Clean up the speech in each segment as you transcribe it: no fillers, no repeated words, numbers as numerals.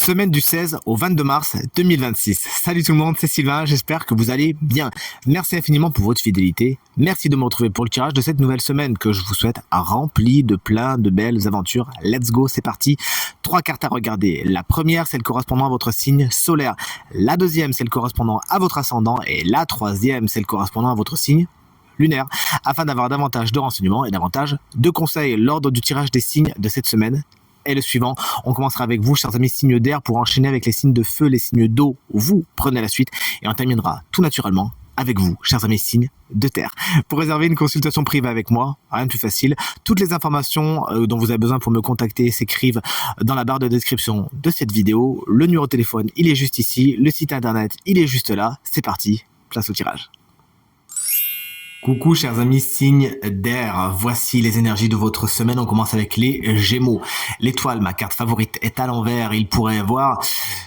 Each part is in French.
Semaine du 16 au 22 mars 2026. Salut tout le monde, c'est Sylvain, j'espère que vous allez bien. Merci infiniment pour votre fidélité. Merci de me retrouver pour le tirage de cette nouvelle semaine que je vous souhaite remplie de plein de belles aventures. Let's go, c'est parti. 3 cartes à regarder. La première, c'est le correspondant à votre signe solaire. La deuxième, c'est le correspondant à votre ascendant. Et la troisième, c'est le correspondant à votre signe lunaire, afin d'avoir davantage de renseignements et davantage de conseils. L'ordre du tirage des signes de cette semaine est le suivant. On commencera avec vous, chers amis signes d'air, pour enchaîner avec les signes de feu, les signes d'eau. Vous prenez la suite et on terminera tout naturellement avec vous, chers amis signes de terre. Pour réserver une consultation privée avec moi, rien de plus facile. Toutes les informations dont vous avez besoin pour me contacter s'écrivent dans la barre de description de cette vidéo. Le numéro de téléphone, il est juste ici. Le site internet, il est juste là. C'est parti, place au tirage. Coucou chers amis signes d'air, voici les énergies de votre semaine. On commence avec les Gémeaux. L'étoile, ma carte favorite, est à l'envers. Il pourrait y avoir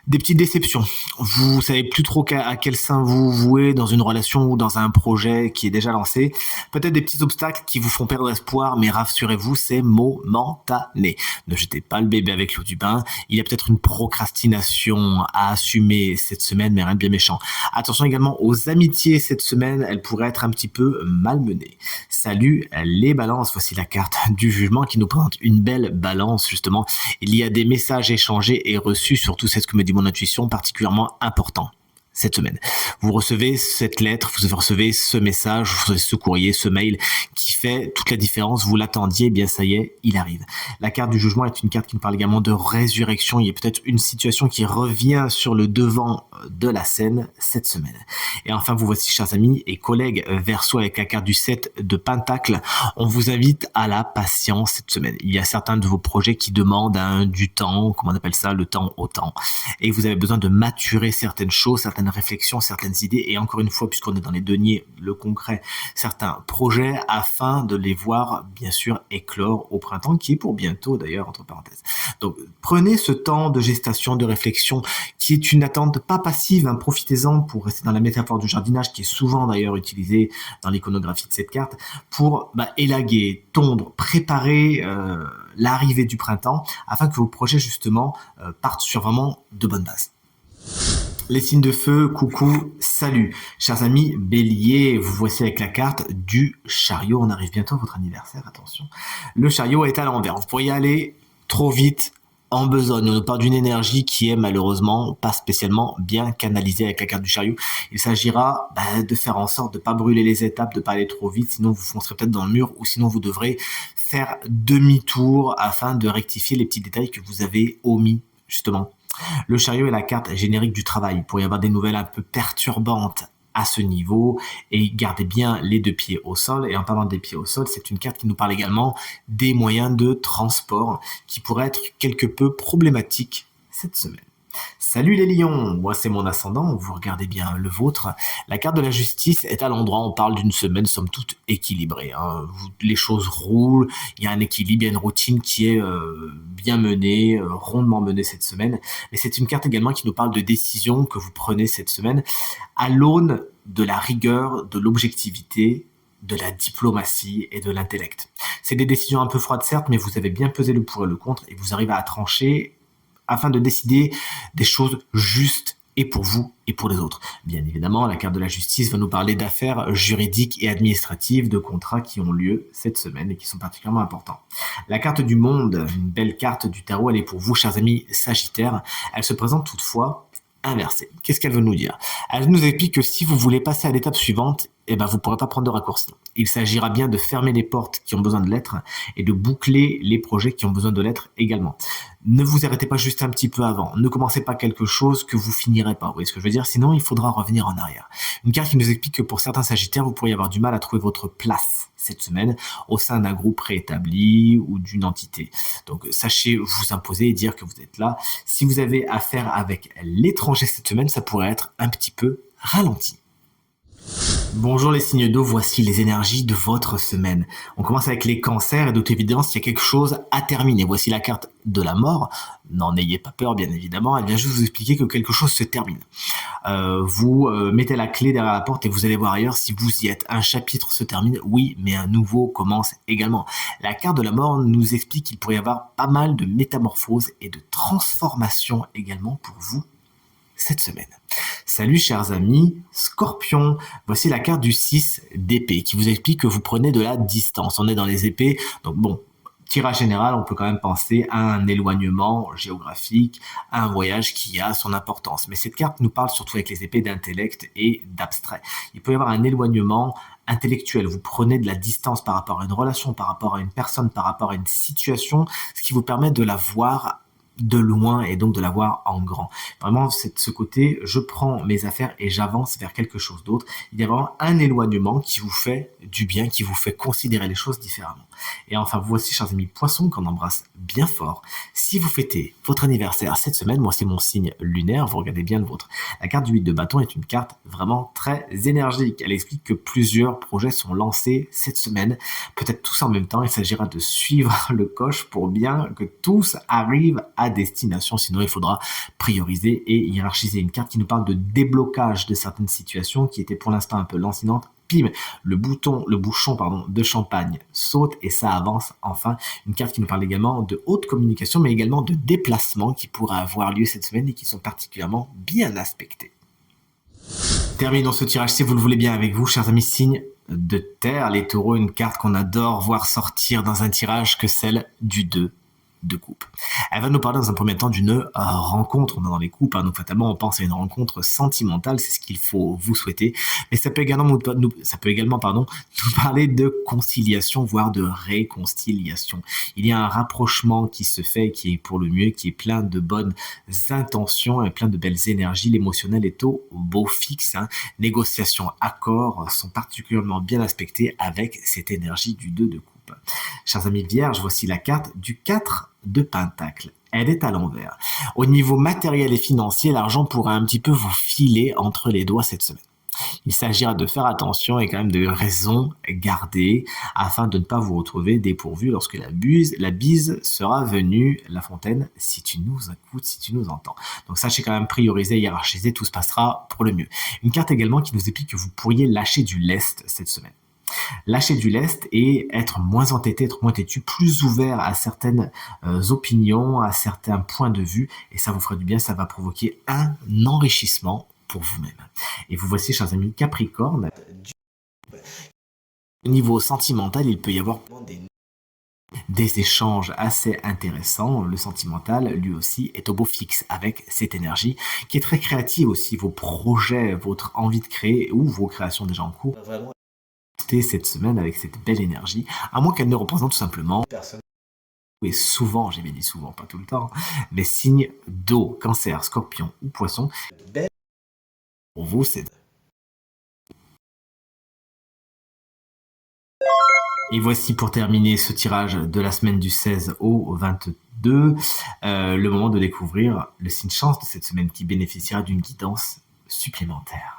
des petites déceptions. Vous savez plus trop à quel sein vous vouez dans une relation ou dans un projet qui est déjà lancé. Peut-être des petits obstacles qui vous font perdre espoir, mais rassurez-vous, c'est momentané. Ne jetez pas le bébé avec l'eau du bain. Il y a peut-être une procrastination à assumer cette semaine, mais rien de bien méchant. Attention également aux amitiés cette semaine, elles pourraient être un petit peu malmené. Salut les balances, voici la carte du jugement qui nous présente une belle balance justement. Il y a des messages échangés et reçus, surtout c'est ce que me dit mon intuition, particulièrement important cette semaine. Vous recevez cette lettre, vous recevez ce message, vous recevez ce courrier, ce mail qui fait toute la différence. Vous l'attendiez, eh bien ça y est, il arrive. La carte du jugement est une carte qui nous parle également de résurrection. Il y a peut-être une situation qui revient sur le devant de la scène cette semaine. Et enfin, vous voici, chers amis et collègues Verseau, avec la carte du 7 de Pentacle. On vous invite à la patience cette semaine. Il y a certains de vos projets qui demandent du temps, comment on appelle ça, le temps au temps. Et vous avez besoin de maturer certaines choses, certaines réflexions, certaines idées, et encore une fois, puisqu'on est dans les deniers, le concret, certains projets, afin de les voir, bien sûr, éclore au printemps, qui est pour bientôt, d'ailleurs, entre parenthèses. Donc, prenez ce temps de gestation, de réflexion, qui est une attente pas passive, hein, profitez-en pour rester dans la métaphore du jardinage, qui est souvent, d'ailleurs, utilisée dans l'iconographie de cette carte, pour élaguer, tondre, préparer l'arrivée du printemps, afin que vos projets, justement, partent sur vraiment de bonnes bases. Les signes de feu, coucou, salut. Chers amis Bélier, vous voici avec la carte du chariot. On arrive bientôt à votre anniversaire, attention. Le chariot est à l'envers. Vous pourriez aller trop vite en besogne. On nous parle d'une énergie qui est malheureusement pas spécialement bien canalisée avec la carte du chariot. Il s'agira de faire en sorte de ne pas brûler les étapes, de ne pas aller trop vite, sinon vous foncerez peut-être dans le mur, ou sinon vous devrez faire demi-tour afin de rectifier les petits détails que vous avez omis, justement. Le chariot est la carte générique du travail. Il pourrait y avoir des nouvelles un peu perturbantes à ce niveau, et gardez bien les 2 pieds au sol. Et en parlant des pieds au sol, c'est une carte qui nous parle également des moyens de transport qui pourraient être quelque peu problématiques cette semaine. Salut les lions, moi c'est mon ascendant, vous regardez bien le vôtre. La carte de la justice est à l'endroit, on parle d'une semaine somme toute équilibrée. Les choses roulent, il y a un équilibre, il y a une routine qui est bien menée, rondement menée cette semaine. Mais c'est une carte également qui nous parle de décisions que vous prenez cette semaine à l'aune de la rigueur, de l'objectivité, de la diplomatie et de l'intellect. C'est des décisions un peu froides certes, mais vous avez bien pesé le pour et le contre et vous arrivez à trancher afin de décider des choses justes et pour vous et pour les autres. Bien évidemment, la carte de la justice va nous parler d'affaires juridiques et administratives, de contrats qui ont lieu cette semaine et qui sont particulièrement importants. La carte du monde, une belle carte du tarot, elle est pour vous, chers amis Sagittaires. Elle se présente toutefois inversée. Qu'est-ce qu'elle veut nous dire? Elle nous explique que si vous voulez passer à l'étape suivante, vous ne pourrez pas prendre de raccourci. Il s'agira bien de fermer les portes qui ont besoin de l'être et de boucler les projets qui ont besoin de l'être également. Ne vous arrêtez pas juste un petit peu avant. Ne commencez pas quelque chose que vous finirez pas. Vous voyez ce que je veux dire? Sinon, il faudra revenir en arrière. Une carte qui nous explique que pour certains Sagittaires, vous pourriez avoir du mal à trouver votre place cette semaine au sein d'un groupe préétabli ou d'une entité. Donc, sachez vous imposer et dire que vous êtes là. Si vous avez affaire avec l'étranger cette semaine, ça pourrait être un petit peu ralenti. Bonjour les signes d'eau, voici les énergies de votre semaine. On commence avec les cancers et de toute évidence, il y a quelque chose à terminer. Voici la carte de la mort. N'en ayez pas peur, bien évidemment. Elle vient juste vous expliquer que quelque chose se termine. vous mettez la clé derrière la porte et vous allez voir ailleurs si vous y êtes. Un chapitre se termine, oui, mais un nouveau commence également. La carte de la mort nous explique qu'il pourrait y avoir pas mal de métamorphoses et de transformations également pour vous cette semaine. Salut chers amis, Scorpion, voici la carte du 6 d'épée qui vous explique que vous prenez de la distance. On est dans les épées, donc bon, tirage général, on peut quand même penser à un éloignement géographique, à un voyage qui a son importance. Mais cette carte nous parle surtout avec les épées d'intellect et d'abstrait. Il peut y avoir un éloignement intellectuel. Vous prenez de la distance par rapport à une relation, par rapport à une personne, par rapport à une situation, ce qui vous permet de la voir de loin et donc de la voir en grand. Vraiment, c'est de ce côté, je prends mes affaires et j'avance vers quelque chose d'autre. Il y a vraiment un éloignement qui vous fait du bien, qui vous fait considérer les choses différemment. Et enfin, voici, chers amis poissons, qu'on embrasse bien fort. Si vous fêtez votre anniversaire cette semaine, moi c'est mon signe lunaire, vous regardez bien le vôtre. La carte du 8 de bâton est une carte vraiment très énergique. Elle explique que plusieurs projets sont lancés cette semaine, peut-être tous en même temps. Il s'agira de suivre le coche pour bien que tous arrivent à destination. Sinon, il faudra prioriser et hiérarchiser. Une carte qui nous parle de déblocage de certaines situations qui étaient pour l'instant un peu lancinantes. Pim, le bouchon de champagne saute et ça avance enfin. Une carte qui nous parle également de haute communication, mais également de déplacements qui pourraient avoir lieu cette semaine et qui sont particulièrement bien aspectés. Terminons ce tirage, si vous le voulez bien, avec vous, chers amis, signes de terre. Les taureaux, une carte qu'on adore voir sortir dans un tirage que celle du 2 de coupe. Elle va nous parler dans un premier temps d'une rencontre. On est dans les coupes, donc fatalement on pense à une rencontre sentimentale, c'est ce qu'il faut vous souhaiter. Mais ça peut également nous parler de conciliation, voire de réconciliation. Il y a un rapprochement qui se fait, qui est pour le mieux, qui est plein de bonnes intentions et plein de belles énergies. L'émotionnel est au beau fixe. Négociations, accords sont particulièrement bien aspectés avec cette énergie du 2 de coupe. Chers amis vierges, voici la carte du 4 de Pentacle. Elle est à l'envers. Au niveau matériel et financier, l'argent pourrait un petit peu vous filer entre les doigts cette semaine. Il s'agira de faire attention et quand même de raison garder afin de ne pas vous retrouver dépourvu lorsque la bise sera venue. La Fontaine, si tu nous écoutes, si tu nous entends. Donc sachez quand même prioriser, hiérarchiser, tout se passera pour le mieux. Une carte également qui nous explique que vous pourriez lâcher du lest cette semaine. Lâcher du lest et être moins entêté, être moins têtu, plus ouvert à certaines opinions, à certains points de vue, et ça vous fera du bien, ça va provoquer un enrichissement pour vous-même. Et vous voici, chers amis Capricorne, au niveau sentimental, il peut y avoir des échanges assez intéressants. Le sentimental, lui aussi, est au beau fixe avec cette énergie qui est très créative aussi. Vos projets, votre envie de créer ou vos créations déjà en cours cette semaine avec cette belle énergie, à moins qu'elle ne représente tout simplement personne. Et souvent, j'ai bien dit souvent, pas tout le temps, les signes d'eau, cancer, scorpion ou poisson. Pour vous, c'est... Et voici pour terminer ce tirage de la semaine du 16 au 22, le moment de découvrir le signe chance de cette semaine qui bénéficiera d'une guidance supplémentaire.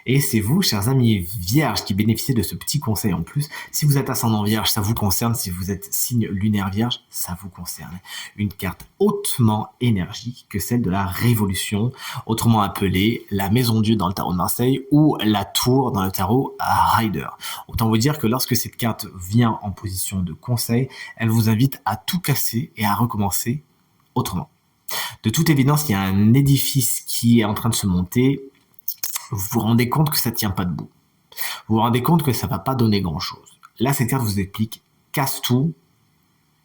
Et c'est vous, chers amis vierges, qui bénéficiez de ce petit conseil en plus. Si vous êtes ascendant vierge, ça vous concerne. Si vous êtes signe lunaire vierge, ça vous concerne. Une carte hautement énergique que celle de la Révolution, autrement appelée la Maison Dieu dans le tarot de Marseille ou la Tour dans le tarot à Rider. Autant vous dire que lorsque cette carte vient en position de conseil, elle vous invite à tout casser et à recommencer autrement. De toute évidence, il y a un édifice qui est en train de se monter. Vous vous rendez compte que ça ne tient pas debout. Vous vous rendez compte que ça ne va pas donner grand-chose. Là, cette carte vous explique, casse tout,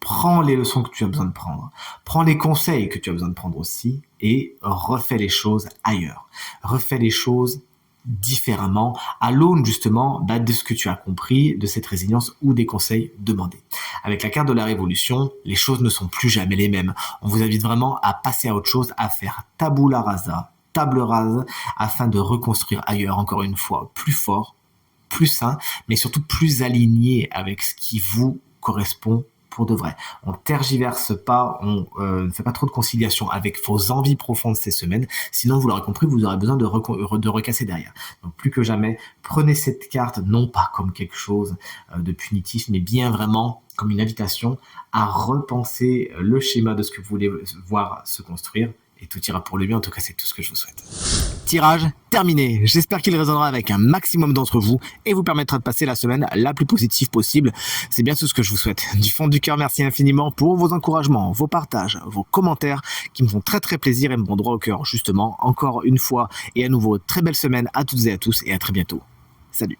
prends les leçons que tu as besoin de prendre, prends les conseils que tu as besoin de prendre aussi et refais les choses ailleurs. Refais les choses différemment, à l'aune justement de ce que tu as compris, de cette résilience ou des conseils demandés. Avec la carte de la Révolution, les choses ne sont plus jamais les mêmes. On vous invite vraiment à passer à autre chose, à faire tabula rasa, table rase, afin de reconstruire ailleurs, encore une fois, plus fort, plus sain, mais surtout plus aligné avec ce qui vous correspond pour de vrai. On tergiverse pas, on ne fait pas trop de conciliation avec vos envies profondes ces semaines, sinon vous l'aurez compris, vous aurez besoin de recasser derrière. Donc plus que jamais, prenez cette carte non pas comme quelque chose de punitif, mais bien vraiment comme une invitation à repenser le schéma de ce que vous voulez voir se construire et tout ira pour le mieux. En tout cas, c'est tout ce que je vous souhaite. Tirage terminé. J'espère qu'il résonnera avec un maximum d'entre vous et vous permettra de passer la semaine la plus positive possible. C'est bien tout ce que je vous souhaite. Du fond du cœur, merci infiniment pour vos encouragements, vos partages, vos commentaires qui me font très très plaisir et me vont droit au cœur. Justement, encore une fois et à nouveau, très belle semaine à toutes et à tous et à très bientôt. Salut.